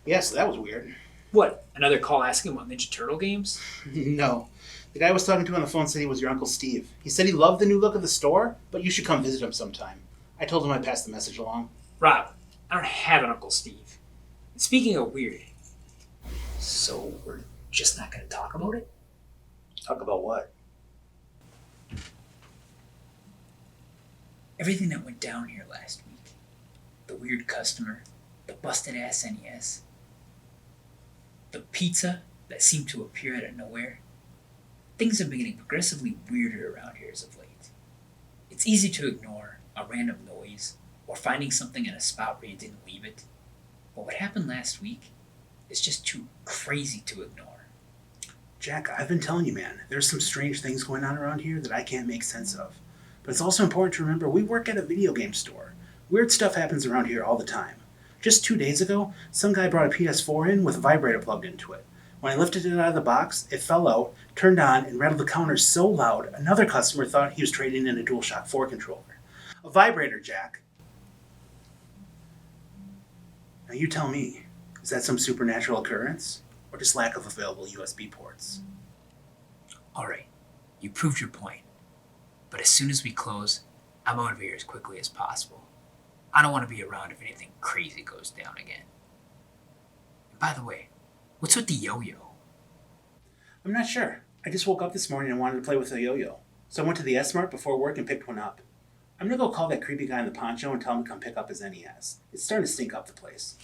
Yeah, so that was weird. What? Another call asking about Ninja Turtle games? No. The guy I was talking to on the phone said he was your Uncle Steve. He said he loved the new look of the store, but you should come visit him sometime. I told him I'd pass the message along. Rob, I don't have an Uncle Steve. And speaking of weird, so we're just not going to talk about it? Talk about what? Everything that went down here last week. The weird customer, the busted ass NES, the pizza that seemed to appear out of nowhere. Things have been getting progressively weirder around here as of late. It's easy to ignore a random noise or finding something in a spot where you didn't leave it. But what happened last week is just too crazy to ignore. Jack, I've been telling you, man, there's some strange things going on around here that I can't make sense of. But it's also important to remember we work at a video game store. Weird stuff happens around here all the time. Just 2 days ago, some guy brought a PS4 in with a vibrator plugged into it. When I lifted it out of the box, it fell out, turned on, and rattled the counter so loud, another customer thought he was trading in a DualShock 4 controller. A vibrator, Jack. Now you tell me, is that some supernatural occurrence? Or just lack of available USB ports? Alright, you proved your point. But as soon as we close, I'm out of here as quickly as possible. I don't want to be around if anything crazy goes down again. And by the way, what's with the yo-yo? I'm not sure. I just woke up this morning and wanted to play with a yo-yo. So I went to the S-Mart before work and picked one up. I'm gonna go call that creepy guy in the poncho and tell him to come pick up his NES. It's starting to stink up the place.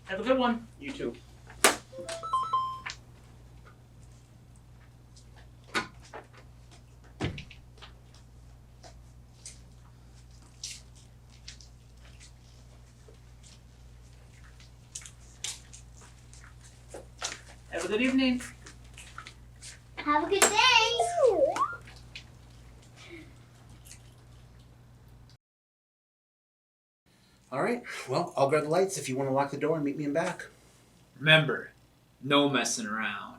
Have a good one. You too. Have a good evening. Have a good day. All right. Well, I'll grab the lights if you want to lock the door and meet me in back. Remember, no messing around.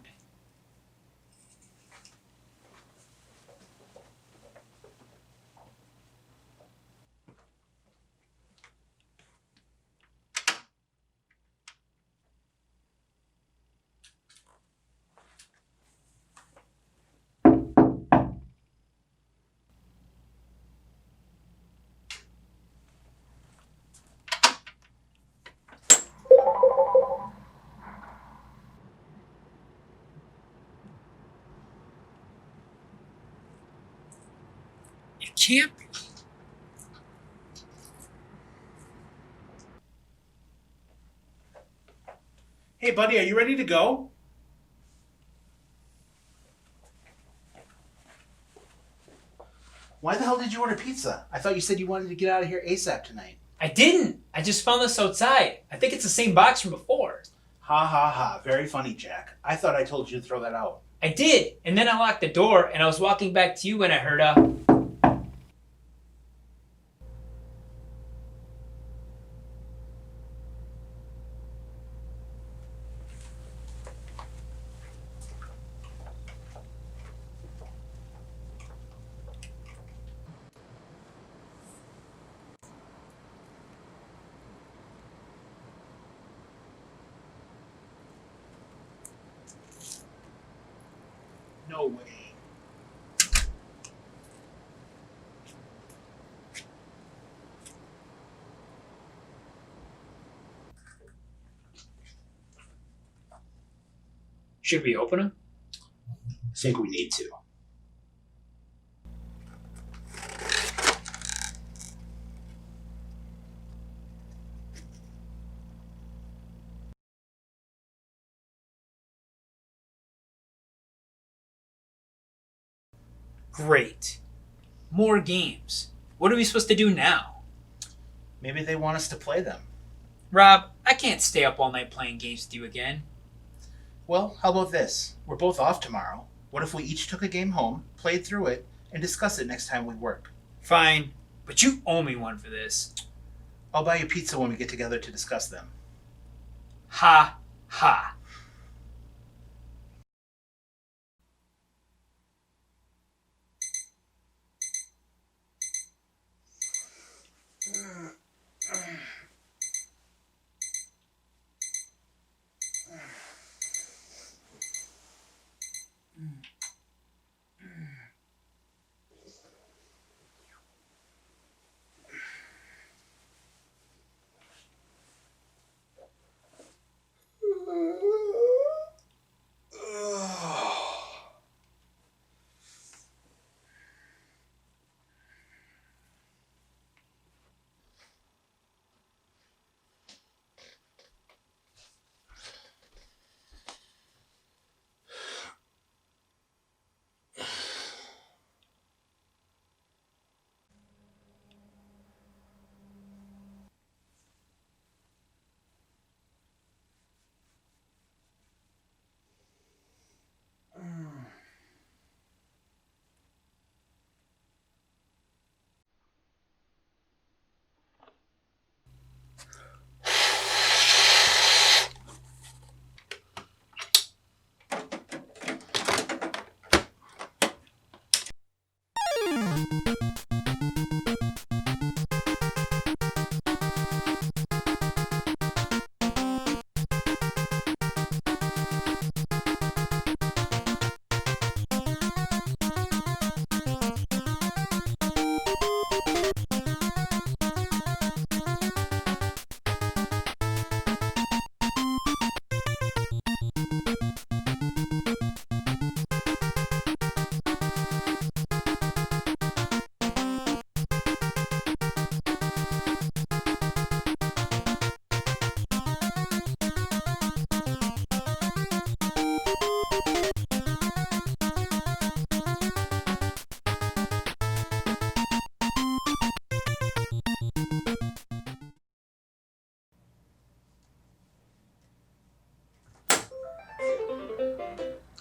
It can't be. Hey, buddy, are you ready to go? Why the hell did you order pizza? I thought you said you wanted to get out of here ASAP tonight. I didn't. I just found this outside. I think it's the same box from before. Ha ha ha. Very funny, Jack. I thought I told you to throw that out. I did. And then I locked the door and I was walking back to you when I heard a... No way. Should we open them? I think we need to. Great. More games. What are we supposed to do now? Maybe they want us to play them. Rob, I can't stay up all night playing games with you again. Well, how about this? We're both off tomorrow. What if we each took a game home, played through it, and discuss it next time we work? Fine, but you owe me one for this. I'll buy you pizza when we get together to discuss them. Ha ha.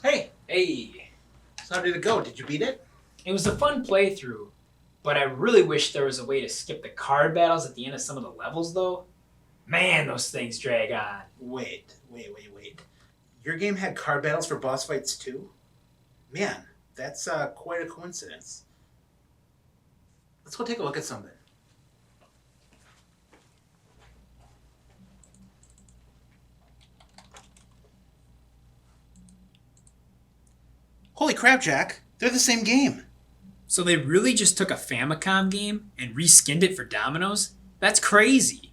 Hey, Hey, so how did it go? Did you beat it? it was a fun playthrough, but I really wish there was a way to skip the card battles at the end of some of the levels, though. Man, those things drag on. Wait. Your game had card battles for boss fights too? Man, that's quite a coincidence. Let's go take a look at something. Holy crap, Jack. They're the same game. So they really just took a Famicom game and reskinned it for Domino's? That's crazy.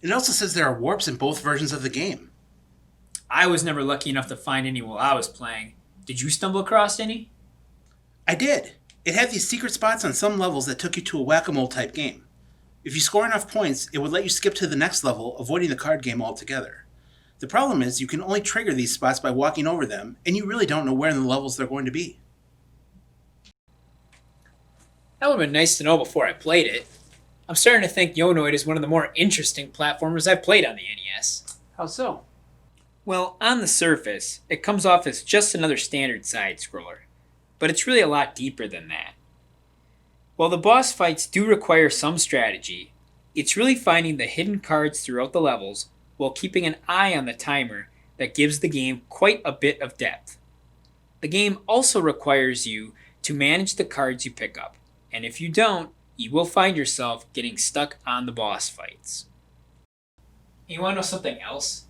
It also says there are warps in both versions of the game. I was never lucky enough to find any while I was playing. Did you stumble across any? I did. It had these secret spots on some levels that took you to a whack-a-mole type game. If you score enough points, it would let you skip to the next level, avoiding the card game altogether. The problem is you can only trigger these spots by walking over them, and you really don't know where in the levels they're going to be. That would have been nice to know before I played it. I'm starting to think Noid is one of the more interesting platformers I've played on the NES. How so? Well, on the surface, it comes off as just another standard side-scroller, but it's really a lot deeper than that. While the boss fights do require some strategy, it's really finding the hidden cards throughout the levels while keeping an eye on the timer that gives the game quite a bit of depth. The game also requires you to manage the cards you pick up, and if you don't, you will find yourself getting stuck on the boss fights. You want to know something else?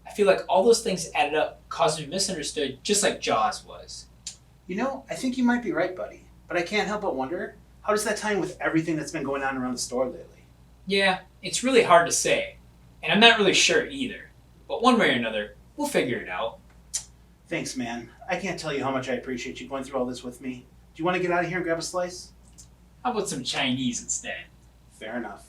I feel like all those things added up caused me misunderstood just like Jaws was. You know, I think you might be right, buddy. But I can't help but wonder, how does that tie in with everything that's been going on around the store lately? Yeah, it's really hard to say, and I'm not really sure either. But one way or another, we'll figure it out. Thanks, man. I can't tell you how much I appreciate you going through all this with me. Do you want to get out of here and grab a slice? How about some Chinese instead? Fair enough.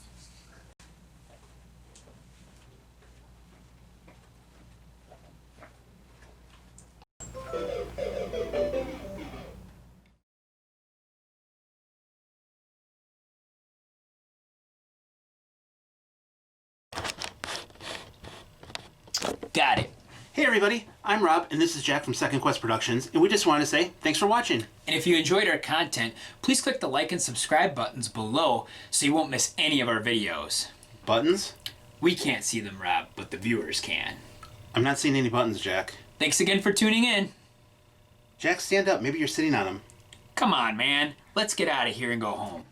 Got it. Hey everybody, I'm Rob, and this is Jack from Second Quest Productions, and we just wanted to say thanks for watching. And if you enjoyed our content, please click the like and subscribe buttons below so you won't miss any of our videos. Buttons? We can't see them, Rob, but the viewers can. I'm not seeing any buttons, Jack. Thanks again for tuning in. Jack, stand up. Maybe you're sitting on them. Come on, man. Let's get out of here and go home.